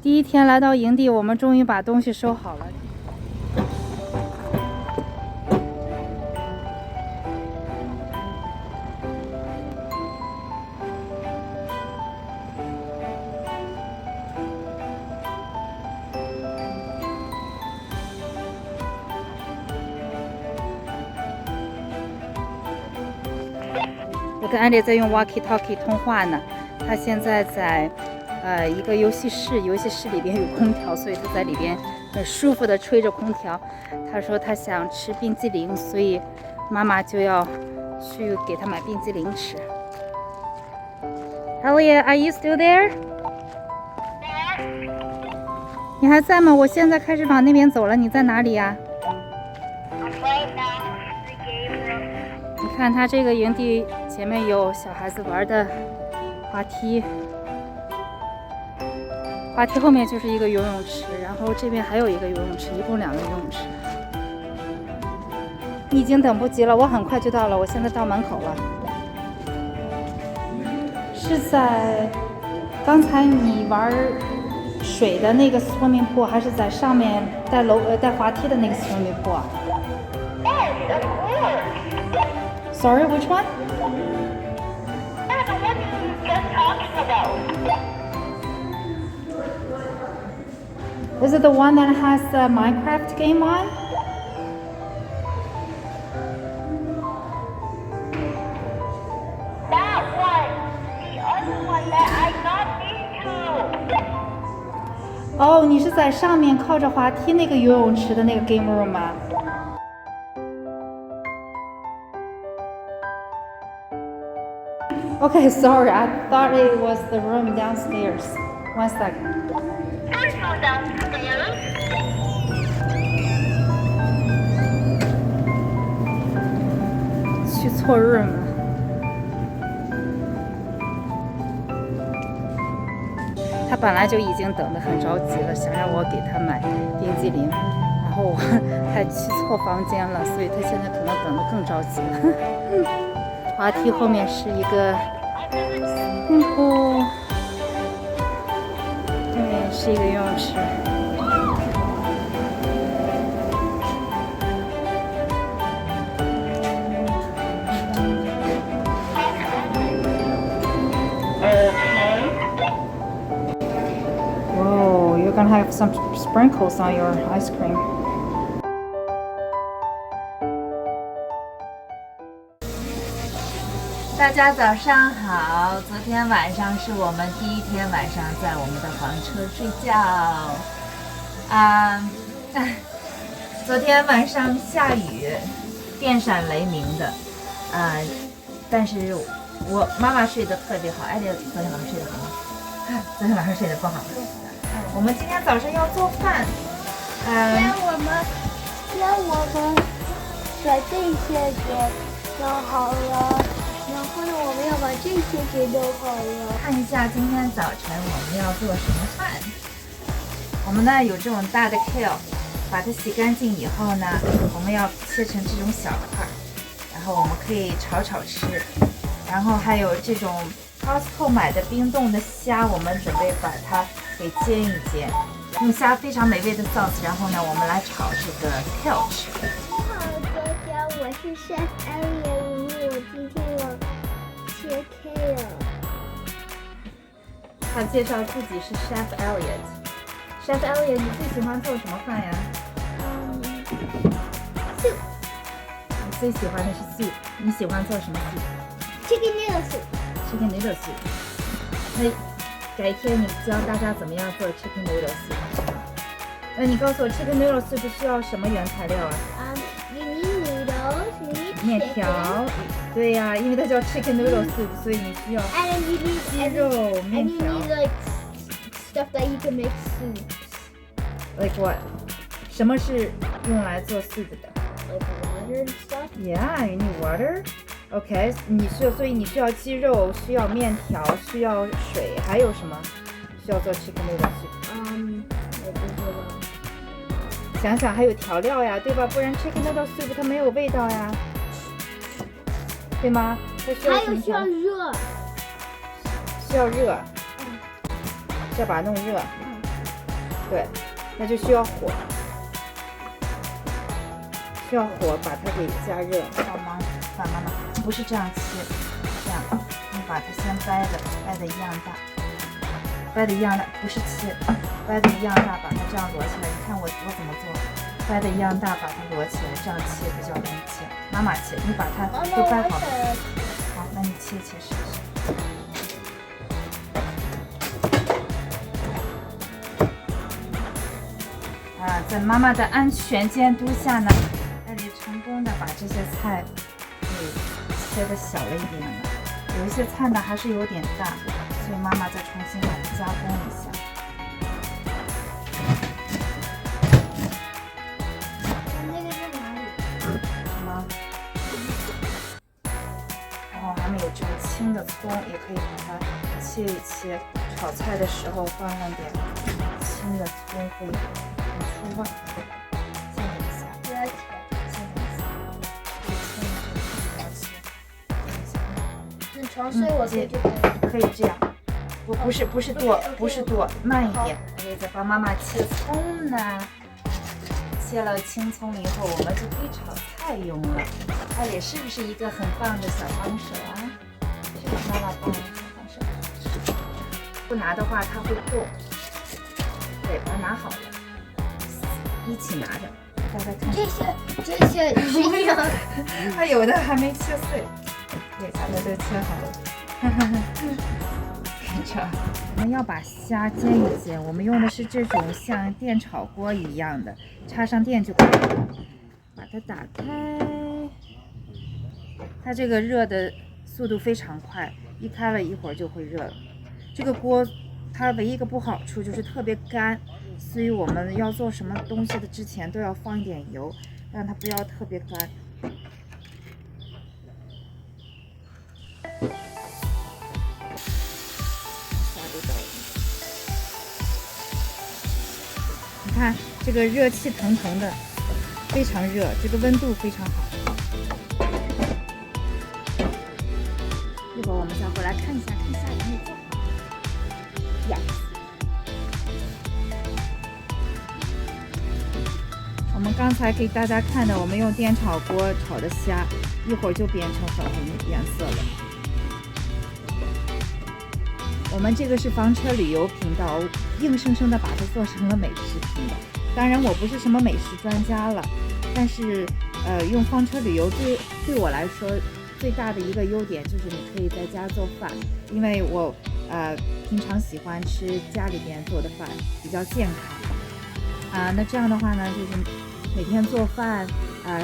第一天来到营地，我们终于把东西收好了。我跟安迪在用 walkie-talkie 通话呢，他现在在一个游戏室里边有空调，所以他在里边很舒服的吹着空调。他说他想吃冰激凌，所以妈妈就要去给他买冰激凌吃。Elliot, are you still there? 你还在吗？我现在开始往那边走了，你在哪里呀？你看他这个营地前面有小孩子玩的滑梯，滑梯后面就是一个游泳池，然后这边还有一个游泳池，一共2个游泳池。你已经等不及了，我很快就到了，我现在到门口了。是在刚才你玩水的那个 swimming pool， 还是在上面带滑梯的那个 swimming pool 啊？Sorry, which one? The one you were just talking about. Is it the one that has the Minecraft game on? That one. The other one that I got into. 哦，你是在上面靠着滑梯那个游泳池的那个 game room 吗？Okay, sorry, I thought it was the room downstairs. 1 second. There's no downstairs. 去错 room 了。他本来就已经等得很着急了，想让我给他买冰激凌，然后我还去错房间了，所以他现在可能等得更着急了。滑梯后面是一个pool，对面是一个游泳池。Whoa, you're gonna have some sprinkles on your ice cream. 大家早上好，昨天晚上是我们第一天晚上在我们的房车睡觉。昨天晚上下雨，电闪雷鸣的，但是我妈妈睡得特别好，艾丽昨天晚上睡得好吗？昨天晚上睡得不好。我们今天早上要做饭。让我们把这些给弄好了。然后呢，我们要把这些给弄好了。看一下今天早晨我们要做什么饭。我们呢有这种大的 kale， 把它洗干净以后呢，我们要切成这种小块，然后我们可以炒吃。然后还有这种 Costco 买的冰冻的虾，我们准备把它给煎一煎，用虾非常美味的 sauce， 然后呢，我们来炒这个 kale 吃。你好，大家，我是 Chef Elliot， 我今天要切 kale。他介绍自己是 Chef Elliot。Chef Elliot， 你最喜欢做什么饭呀soup。你最喜欢的是 soup， 你喜欢做什么 soup？Chicken noodle soup。Chicken noodle soup。那改天你教大家怎么样做 chicken noodle soup。那你告诉我 chicken noodle soup 需要什么原材料啊？You need noodles, you need 面条。对呀，因为它叫 chicken noodle soup， 所以你需要鸡肉、面条。And you need like stuff that you can make soup. Like what？ 什么是用来做 soup 的 ？Like water and stuff. Yeah, you need water. OK， 所以你需要鸡肉，需要面条，需要水，还有什么需要做 chicken noodle soup？我不知道。想想还有调料呀，对吧？不然 chicken noodle soup 它没有味道呀，对吗？它需要什么？需要热。需要热。要把它弄热。对，那就需要火，把它给加热。爸妈妈不是这样切，这样你把它先掰的一样大，不是切，掰的一样大，把它这样摞起来。你看我怎么做，掰的一样大，把它摞起来，这样切比较容易切。妈妈切，你把它都掰好了。好，那你切试试。在妈妈的安全监督下呢，艾丽成功的把这些菜给切的小了一点了。有一些菜呢还是有点大，所以妈妈再重新把它加工一下。那个在哪里？什么？然后还没有这个青的葱，也可以把它切一切，炒菜的时候放上点青的葱会很出味。先等一下，不要切。先等一下，这个青的不要切，等一下。你床睡我可以就可以。可以这样，不是剁，慢一点。我也在帮妈妈切葱呢。切了青葱以后，我们就可以炒菜用了。艾蕾是不是一个很棒的小帮手啊？是不是妈妈帮的小帮手？不拿的话它会动。对，把它拿好了，一起拿着。大家看，这些是一样。它有的还没切碎，对，咱们都切好了。看着，我们要把虾煎一煎，我们用的是这种像电炒锅一样的，插上电就可以了。把它打开，它这个热的速度非常快，一开了一会儿就会热了。这个锅它唯一一个不好处就是特别干，所以我们要做什么东西的之前都要放一点油，让它不要特别干。你看这个热气腾腾的，非常热，这个温度非常好。一会儿我们再回来看一下有没有做好。呀，我们刚才给大家看的，我们用电炒锅炒的虾，一会儿就变成粉红颜色了。我们这个是房车旅游频道，硬生生的把它做成了美食频道。当然我不是什么美食专家了，但是用房车旅游对我来说最大的一个优点就是你可以在家做饭，因为我平常喜欢吃家里边做的饭，比较健康那这样的话呢，就是每天做饭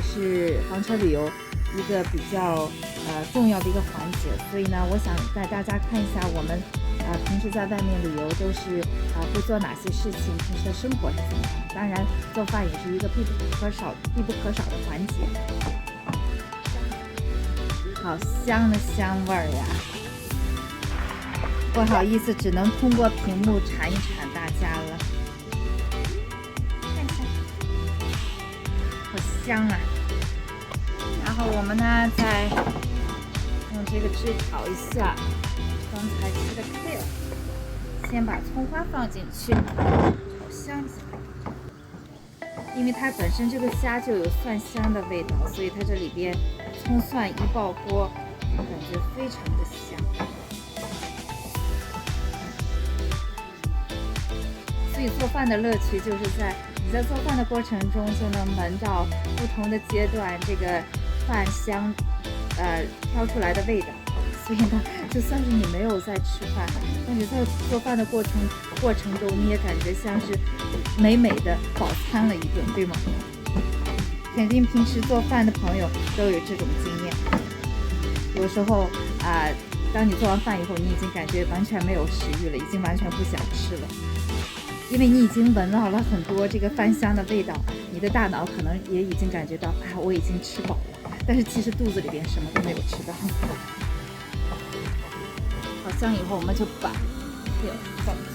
是房车旅游一个比较重要的一个环节，所以呢，我想带大家看一下我们平时在外面旅游都是会做哪些事情，平时的生活是怎么样的。当然，做饭也是一个必不可少的环节。好香的香味儿呀！不好意思，只能通过屏幕馋一馋大家了。看一下，好香啊！然后我们呢，再用这个汁炒一下刚才吃的 kale， 先把葱花放进去，炒香一下。因为它本身这个虾就有蒜香的味道，所以它这里边葱蒜一爆锅，感觉非常的香。所以做饭的乐趣就是你在做饭的过程中就能闻到不同的阶段这个饭香飘出来的味道。所以呢，就算是你没有在吃饭，但是在做饭的过程中，你也感觉像是美美的饱餐了一顿，对吗？肯定平时做饭的朋友都有这种经验。有时候当你做完饭以后，你已经感觉完全没有食欲了，已经完全不想吃了，因为你已经闻到了很多这个饭香的味道，你的大脑可能也已经感觉到我已经吃饱了，但是其实肚子里边什么都没有吃到。炒香以后，我们就把kale放进去。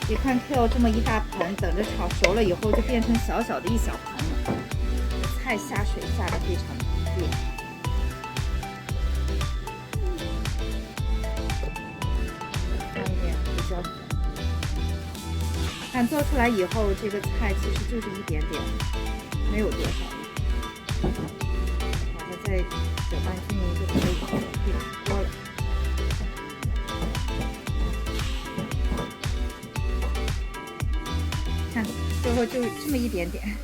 别看 kale 这么一大盆，等着炒熟了以后就变成小小的一小盆了。菜下水下的非常方便。放一点胡看做出来以后，这个菜其实就是一点点，没有多少。把它再搅拌均匀就可以出锅了。看，最后就这么一点点。